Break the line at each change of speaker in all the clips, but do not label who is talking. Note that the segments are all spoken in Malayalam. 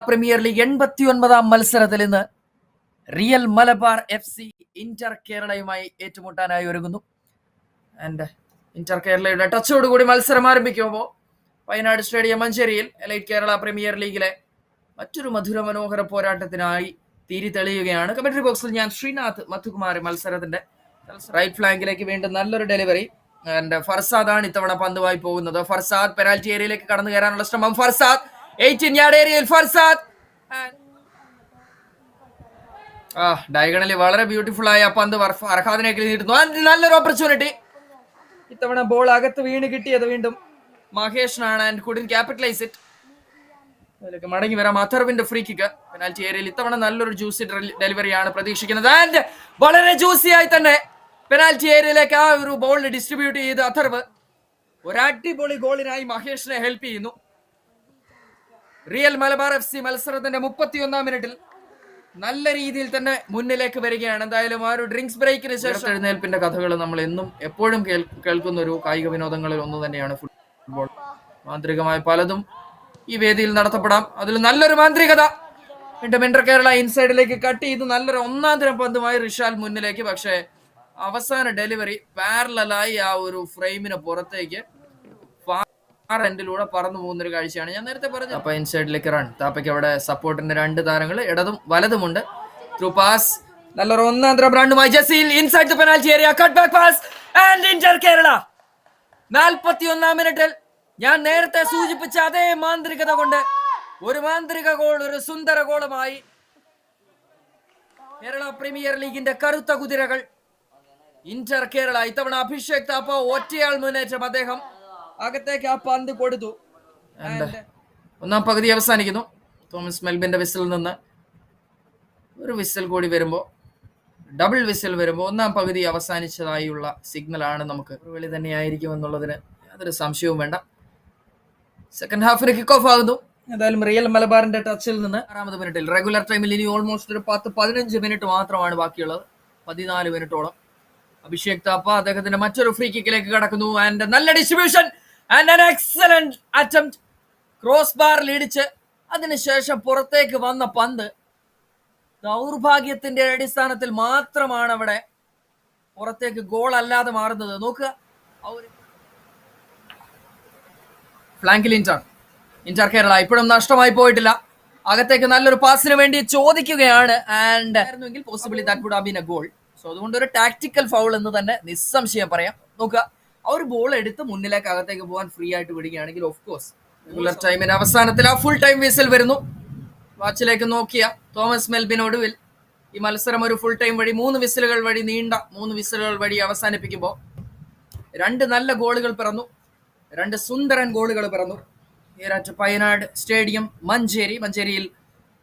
പ്രീമിയർ ലീഗ് 89ാം മത്സരത്തിൽ ഇന്ന് റിയൽ മലബാർ FC ഇന്റർ കേരളയുമായി ഏറ്റുമുട്ടാനായി ഒരുങ്ങുന്നു. ആൻഡ് ഇന്റർ കേരളയുടെ ടച്ചോടുകൂടി മത്സരം ആരംഭിക്കുമ്പോൾ വയനാട് സ്റ്റേഡിയം മഞ്ചേരിയിൽ എലൈറ്റ് കേരള പ്രീമിയർ ലീഗിലെ മറ്റൊരു മധുര മനോഹര പോരാട്ടത്തിനായി തിരി തെളിയുകയാണ്. കമന്ററി ബോക്സിൽ ഞാൻ ശ്രീനാഥ് മധുകുമാരി. മത്സരത്തിന്റെ റൈറ്റ് ഫ്ലാങ്കിലേക്ക് വീണ്ടും നല്ലൊരു ഡെലിവറി. ആൻഡ് ഫർസാദാണ് ഇത്തവണ പന്തുമായി പോകുന്നത്. ഫർസാദ് പെനാൽറ്റി ഏരിയയിലേക്ക് കടന്നു കയറാനുള്ള ശ്രമം. ഫർസാദ് 18 യാർഡ് ഏരിയയിൽ ഫർസാദ് ഡയഗണലി വളരെ ബ്യൂട്ടിഫുൾ ആയ പന്ത് അർഹാദിനേക്ക് നീട്ടുന്നു. നല്ലൊരു ഓപ്പർച്യൂണിറ്റി. ഇത്തവണ ബോൾ അകത്ത് വീണ് കിട്ടിയത് വീണ്ടും മഹേഷിനാണ്. And couldn't capitalize it. അതിലേക്ക് മടങ്ങി വരാം. അഥർവിന്റെ ഫ്രീ കിക്ക് പെനാൽറ്റി ഏരിയയിൽ. ഇത്തവണ നല്ലൊരു ജ്യൂസി ഡെലിവറിയാണ് പ്രതീക്ഷിക്കുന്നത്. ആൻഡ് വളരെ ജ്യൂസിയായി തന്നെ പെനാൽറ്റി ഏരിയയിലേക്ക് ആ ഒരു ബോൾ ഡിസ്ട്രിബ്യൂട്ട് ചെയ്ത് അഥർവ് ഒരു അടിപൊളി ഗോളിനായി മഹേഷിനെ ഹെൽപ്പ് ചെയ്യുന്നു. റിയൽ മലബാർ FC മത്സരത്തിന്റെ 31ാം മിനിറ്റിൽ നല്ല രീതിയിൽ തന്നെ മുന്നിലേക്ക് വരികയാണ്. എന്തായാലും ആ ഒരു ഡ്രിങ്ക്സ് ബ്രേക്കിന് ശേഷം എഴുന്നേൽപ്പിന്റെ കഥകൾ നമ്മൾ എന്നും എപ്പോഴും കേൾക്കുന്ന ഒരു കായിക വിനോദങ്ങളിൽ ഒന്ന് തന്നെയാണ് ഫുട്ബോൾ. മാന്ത്രികമായ പലതും ഈ വേദിയിൽ നടത്തപ്പെടാം. അതിൽ നല്ലൊരു മാന്ത്രികത. വീണ്ടും ഇന്റർ കേരള ഇൻസൈഡിലേക്ക് കട്ട് ചെയ്ത് നല്ലൊരു ഒന്നാം തരം പന്തുമായി റിഷാൽ മുന്നിലേക്ക്. പക്ഷേ അവസാന ഡെലിവറി പാരലായി ആ ഒരു ഫ്രെയിമിന് പുറത്തേക്ക് എൻഡിലൂടെ പറന്നു പോകുന്നൊരു കാഴ്ചയാണ് ഞാൻ നേരത്തെ പറഞ്ഞത്. അപ്പൊ ഇൻസൈഡിലേക്ക് റൺ. താപ്പയ്ക്ക് അവിടെ സപ്പോർട്ടിന്റെ രണ്ട് താരങ്ങൾ ഇടതും വലതുമുണ്ട്. Through pass. നല്ലൊരു ഒന്നാം തരം റണ്ണുമായി Jaseel inside the penalty area. Cut back pass and inter Kerala 41ാം മിനിറ്റിൽ ഞാൻ നേരത്തെ സൂചിപ്പിച്ച അതേ മാന്ത്രികത കൊണ്ട് ഒരു മാന്ത്രിക ഗോൾ, ഒരു സുന്ദര ഗോളുമായി കേരള പ്രീമിയർ ലീഗിന്റെ കറുത്ത കുതിരകൾ ഇന്റർ കേരള. ഇത്തവണ അഭിഷേക് താപ്പ ഒറ്റയാൾ മുന്നേറ്റം. അദ്ദേഹം അകത്തേക്ക് ആ പന്ത് കൊടുത്തു. ഒന്നാം പകുതി അവസാനിക്കുന്നു. തോമസ് മെൽബിന്റെ വിസിൽ നിന്ന് ഒരു വിസിൽ കൂടി വരുമ്പോൾ, ഡബിൾ വിസിൽ വരുമ്പോൾ ഒന്നാം പകുതി അവസാനിച്ചതായുള്ള സിഗ്നലാണ്. നമുക്ക് വെളി തന്നെയായിരിക്കും എന്നുള്ളതിന് യാതൊരു സംശയവും വേണ്ട. സെക്കൻഡ് ഹാഫിന് കിക്ക് ഓഫ് ആകുന്നു. എന്തായാലും റിയൽ മലബാറിന്റെ ടച്ചിൽ നിന്ന് 6ാമത് മിനിറ്റിൽ റെഗുലർ ടൈമിൽ ഇനി ഓൾമോസ്റ്റ് ഒരു 10-15 മിനിറ്റ് മാത്രമാണ് ബാക്കിയുള്ളത്. 14 മിനിറ്റോളം. അഭിഷേക് താപ്പ അദ്ദേഹത്തിന്റെ മറ്റൊരു ഫ്രീ കിക്കിലേക്ക് കടക്കുന്നു. ആൻഡ് നല്ല distribution and an excellent attempt. Cross ബാറിൽ ഇടിച്ച് അതിനുശേഷം പുറത്തേക്ക് വന്ന പന്ത് ദൗർഭാഗ്യത്തിന്റെ അടിസ്ഥാനത്തിൽ മാത്രമാണ് അവിടെ പുറത്തേക്ക് ഗോൾ അല്ലാതെ മാറുന്നത്. നോക്കുക, ഫ്ലാങ്കിൽ ഇന്റർ കേരള ഇപ്പോഴും നഷ്ടമായി പോയിട്ടില്ല. അകത്തേക്ക് നല്ലൊരു പാസിന് വേണ്ടി ചോദിക്കുകയാണ്. ആൻഡ് ആയിരുന്നെങ്കിൽ possibly that would have been a goal. So അതുകൊണ്ട് ഒരു ടാക്ടിക്കൽ ഫൗൾ എന്ന് തന്നെ നിസ്സംശയം പറയാം. നോക്കുക, ആ ഒരു ബോൾ എടുത്ത് മുന്നിലേക്ക് അകത്തേക്ക് പോകാൻ ഫ്രീ ആയിട്ട് വിടുകയാണെങ്കിൽ ഓഫ് കോഴ്സ് റെഗുലർ ടൈമിന്റെ അവസാനത്തിൽ ആ ഫുൾ ടൈം വിസിൽ വരുന്നു. വാച്ചിലേക്ക് നോക്കിയ തോമസ് മെൽബിൻ ഒടുവിൽ ഈ മത്സരം ഒരു ഫുൾ ടൈം വഴി 3 വിസിലുകൾ വഴി നീണ്ട 3 വിസിലുകൾ വഴി അവസാനിപ്പിക്കുമ്പോൾ 2 നല്ല ഗോളുകൾ പിറന്നു. 2 സുന്ദരൻ ഗോളുകൾ പിറന്നു. വയനാട് സ്റ്റേഡിയം മഞ്ചേരിയിൽ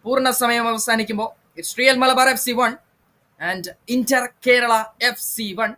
പൂർണ്ണ സമയം അവസാനിക്കുമ്പോൾ it's real Malabar FC 1 and inter Kerala FC 1.